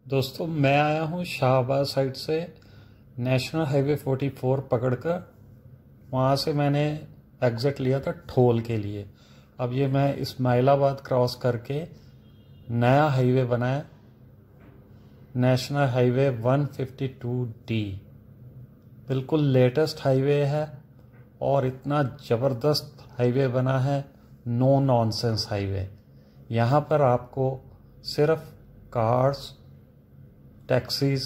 दोस्तों मैं आया हूँ शाहबाद साइड से नेशनल हाईवे 44 पकड़कर। वहाँ से मैंने एग्ज़िट लिया था ठोल के लिए। अब ये मैं इस्माइलाबाद क्रॉस करके नया हाईवे बना है, नेशनल हाईवे 152D। बिल्कुल लेटेस्ट हाईवे है और इतना ज़बरदस्त हाईवे बना है, नो नॉनसेंस हाईवे। यहाँ पर आपको सिर्फ कार्स, टैक्सीज़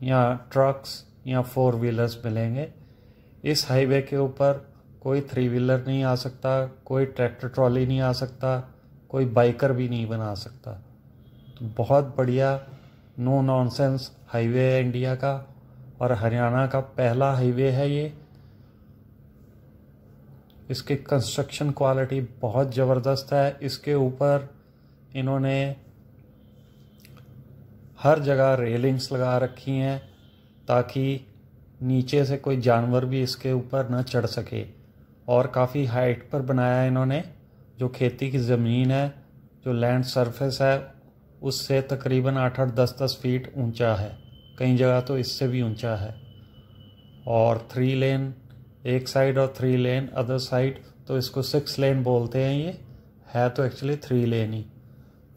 या ट्रक्स या फोर व्हीलर्स मिलेंगे। इस हाईवे के ऊपर कोई थ्री व्हीलर नहीं आ सकता, कोई ट्रैक्टर ट्रॉली नहीं आ सकता, कोई बाइकर भी नहीं बना सकता। तो बहुत बढ़िया नो नॉनसेंस हाईवे है इंडिया का, और हरियाणा का पहला हाईवे है ये। इसकी कंस्ट्रक्शन क्वालिटी बहुत ज़बरदस्त है। इसके ऊपर इन्होंने हर जगह रेलिंग्स लगा रखी हैं ताकि नीचे से कोई जानवर भी इसके ऊपर न चढ़ सके। और काफ़ी हाइट पर बनाया है इन्होंने। जो खेती की ज़मीन है, जो लैंड सरफेस है, उससे तकरीबन 8-8, 10-10 फीट ऊंचा है, कई जगह तो इससे भी ऊंचा है। और 3 लेन एक साइड और 3 लेन अदर साइड, तो इसको 6 लेन बोलते हैं। ये है तो एक्चुअली 3 लेन ही।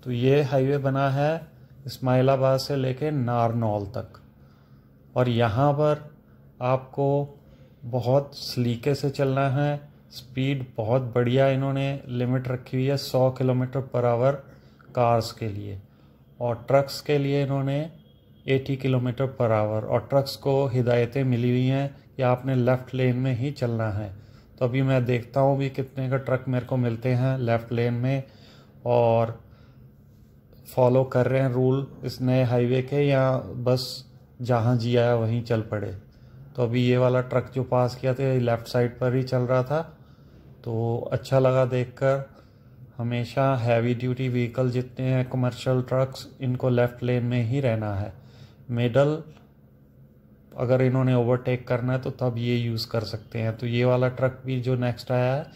तो ये हाईवे बना है इस्माइलाबाद से लेके नारनौल तक। और यहाँ पर आपको बहुत सलीके से चलना है। स्पीड बहुत बढ़िया इन्होंने लिमिट रखी हुई है, 100 किलोमीटर पर आवर कार्स के लिए, और ट्रक्स के लिए इन्होंने 80 किलोमीटर पर आवर। और ट्रक्स को हिदायतें मिली हुई हैं कि आपने लेफ़्ट लेन में ही चलना है। तो अभी मैं देखता हूँ भी कितने का ट्रक मेरे को मिलते हैं लेफ़्ट लेन में, और फॉलो कर रहे हैं रूल इस नए हाईवे के, या बस जहाँ जी आया वहीं चल पड़े। तो अभी ये वाला ट्रक जो पास किया था ये लेफ़्ट साइड पर ही चल रहा था, तो अच्छा लगा देखकर। हमेशा हैवी ड्यूटी व्हीकल जितने हैं कमर्शियल ट्रक्स, इनको लेफ़्ट लेन में ही रहना है। मिडल अगर इन्होंने ओवरटेक करना है तो तब ये यूज़ कर सकते हैं। तो ये वाला ट्रक भी जो नेक्स्ट आया है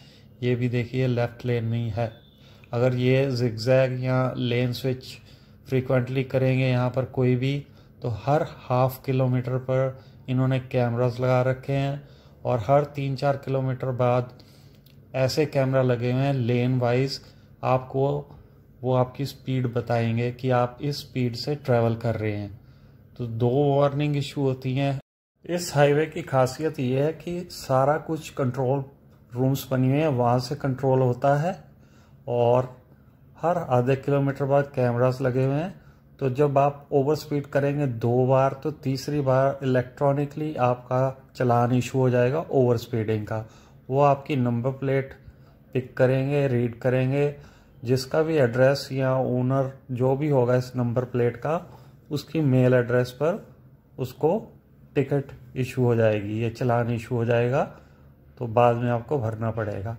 ये भी देखिए लेफ़्ट लेन में ही है। अगर ये जिगजैग या लेन स्विच फ्रीक्वेंटली करेंगे यहाँ पर कोई भी, तो हर हाफ किलोमीटर पर इन्होंने कैमरास लगा रखे हैं, और हर 3-4 किलोमीटर बाद ऐसे कैमरा लगे हुए हैं लेन वाइज। आपको वो आपकी स्पीड बताएंगे कि आप इस स्पीड से ट्रैवल कर रहे हैं। तो 2 वार्निंग इशू होती हैं। इस हाईवे की खासियत ये है कि सारा कुछ कंट्रोल रूम्स बनी हुए हैं, वहाँ से कंट्रोल होता है, और हर आधे किलोमीटर बाद कैमरास लगे हुए हैं। तो जब आप ओवर स्पीड करेंगे 2 बार, तो तीसरी बार इलेक्ट्रॉनिकली आपका चलान इशू हो जाएगा ओवर स्पीडिंग का। वो आपकी नंबर प्लेट पिक करेंगे, रीड करेंगे। जिसका भी एड्रेस या ओनर जो भी होगा इस नंबर प्लेट का, उसकी मेल एड्रेस पर उसको टिकट इशू हो जाएगी, ये चलान इशू हो जाएगा। तो बाद में आपको भरना पड़ेगा।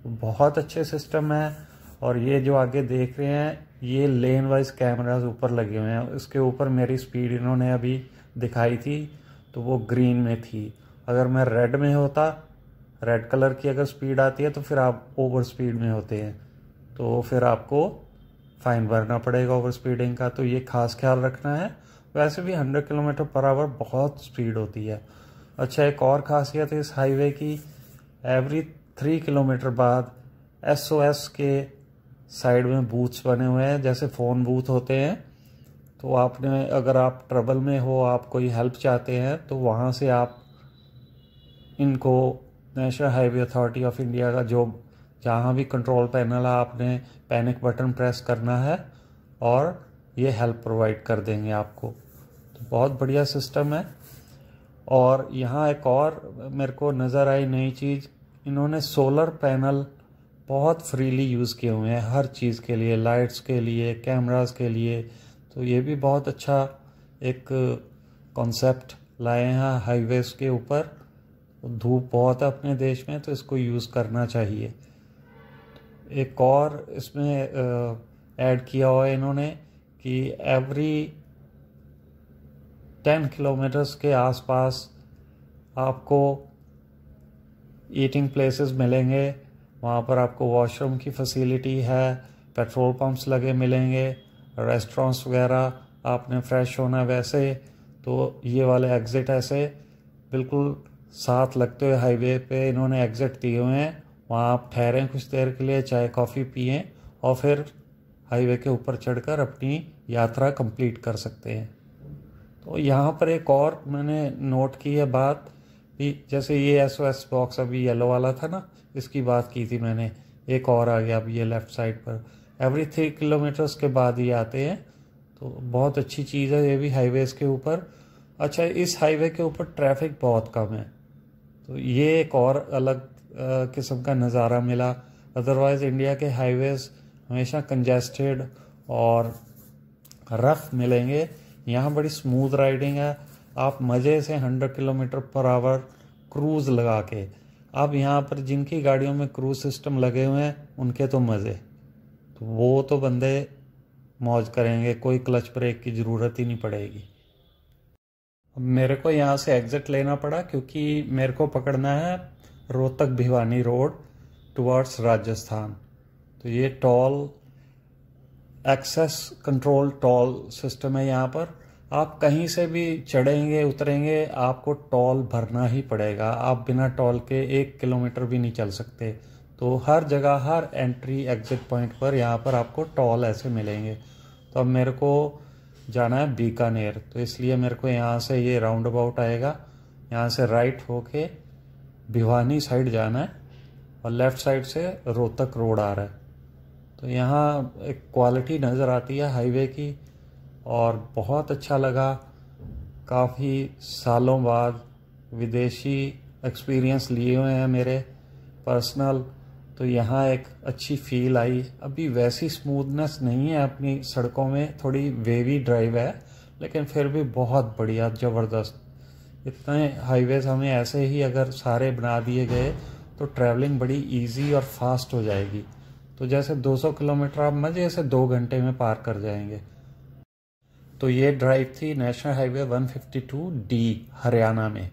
तो बहुत अच्छे सिस्टम है। और ये जो आगे देख रहे हैं ये लेन वाइज कैमरास ऊपर लगे हुए हैं। इसके ऊपर मेरी स्पीड इन्होंने अभी दिखाई थी तो वो ग्रीन में थी। अगर मैं रेड में होता, रेड कलर की अगर स्पीड आती है, तो फिर आप ओवर स्पीड में होते हैं, तो फिर आपको फ़ाइन भरना पड़ेगा ओवर स्पीडिंग का। तो ये खास ख्याल रखना है। वैसे भी 100 किलोमीटर पर आवर बहुत स्पीड होती है। अच्छा, एक और खासियत है इस हाईवे की, एवरी 3 किलोमीटर बाद SOS के साइड में बूथ्स बने हुए हैं, जैसे फ़ोन बूथ होते हैं। तो आपने अगर आप ट्रबल में हो, आप कोई हेल्प चाहते हैं, तो वहाँ से आप इनको national highway authority of India का जो जहाँ भी कंट्रोल पैनल है, आपने पैनिक बटन प्रेस करना है और ये हेल्प प्रोवाइड कर देंगे आपको। तो बहुत बढ़िया सिस्टम है। और यहाँ एक और मेरे को नज़र आई नई चीज़, इन्होंने सोलर पैनल बहुत फ्रीली यूज़ किए हुए हैं हर चीज़ के लिए, लाइट्स के लिए, कैमरास के लिए। तो ये भी बहुत अच्छा एक कॉन्सेप्ट लाए हैं हाईवेज़ के ऊपर। धूप बहुत है अपने देश में, तो इसको यूज़ करना चाहिए। एक और इसमें ऐड किया हुआ है इन्होंने कि एवरी 10 किलोमीटर्स के आसपास आपको ईटिंग प्लेसेस मिलेंगे। वहाँ पर आपको वॉशरूम की फैसिलिटी है, पेट्रोल पंप्स लगे मिलेंगे, रेस्टोरेंट्स वगैरह आपने फ्रेश होना वैसे, तो ये वाले एग्ज़िट ऐसे बिल्कुल साथ लगते हुए हाईवे पे इन्होंने एग्ज़िट दिए हुए हैं। वहाँ आप ठहरें कुछ देर के लिए, चाय कॉफ़ी पिएं और फिर हाईवे के ऊपर चढ़कर अपनी यात्रा कंप्लीट कर सकते हैं। तो यहाँ पर एक और मैंने नोट की है बात कि जैसे ये SOS बॉक्स अभी येलो वाला था ना, इसकी बात की थी मैंने, एक और आ गया अब ये लेफ़्ट साइड पर, एवरी 3 किलोमीटर्स के बाद ये आते हैं। तो बहुत अच्छी चीज़ है ये भी हाईवेज़ के ऊपर। अच्छा, इस हाईवे के ऊपर ट्रैफिक बहुत कम है, तो ये एक और अलग किस्म का नज़ारा मिला। अदरवाइज़ इंडिया के हाईवेज़ हमेशा कंजेस्टेड और रफ मिलेंगे, यहाँ बड़ी स्मूथ राइडिंग है। आप मज़े से 100 किलोमीटर पर आवर क्रूज़ लगा के, अब यहाँ पर जिनकी गाड़ियों में क्रूज़ सिस्टम लगे हुए हैं उनके तो मज़े, तो वो तो बंदे मौज करेंगे, कोई क्लच ब्रेक की ज़रूरत ही नहीं पड़ेगी। अब मेरे को यहाँ से एग्ज़िट लेना पड़ा क्योंकि मेरे को पकड़ना है रोहतक भिवानी रोड टुवर्ड्स राजस्थान। तो ये toll access control toll system है। यहाँ पर आप कहीं से भी चढ़ेंगे उतरेंगे आपको टोल भरना ही पड़ेगा, आप बिना टोल के 1 किलोमीटर भी नहीं चल सकते। तो हर जगह, हर एंट्री एग्जिट पॉइंट पर यहाँ पर आपको टोल ऐसे मिलेंगे। तो अब मेरे को जाना है बीकानेर, तो इसलिए मेरे को यहाँ से ये राउंड अबाउट आएगा, यहाँ से राइट होके भिवानी साइड जाना है और लेफ़्ट साइड से रोहतक रोड आ रहा है। तो यहाँ एक क्वालिटी नज़र आती है हाईवे की और बहुत अच्छा लगा। काफ़ी सालों बाद विदेशी एक्सपीरियंस लिए हुए हैं मेरे पर्सनल, तो यहाँ एक अच्छी फील आई। अभी वैसी स्मूथनेस नहीं है अपनी सड़कों में, थोड़ी वेवी ड्राइव है, लेकिन फिर भी बहुत बढ़िया ज़बरदस्त। इतने हाईवेज हमें ऐसे ही अगर सारे बना दिए गए तो ट्रैवलिंग बड़ी इजी और फास्ट हो जाएगी। तो जैसे 200 किलोमीटर आप मज़े से 2 घंटे में पार कर जाएंगे। तो ये ड्राइव थी नेशनल हाईवे 152D हरियाणा में।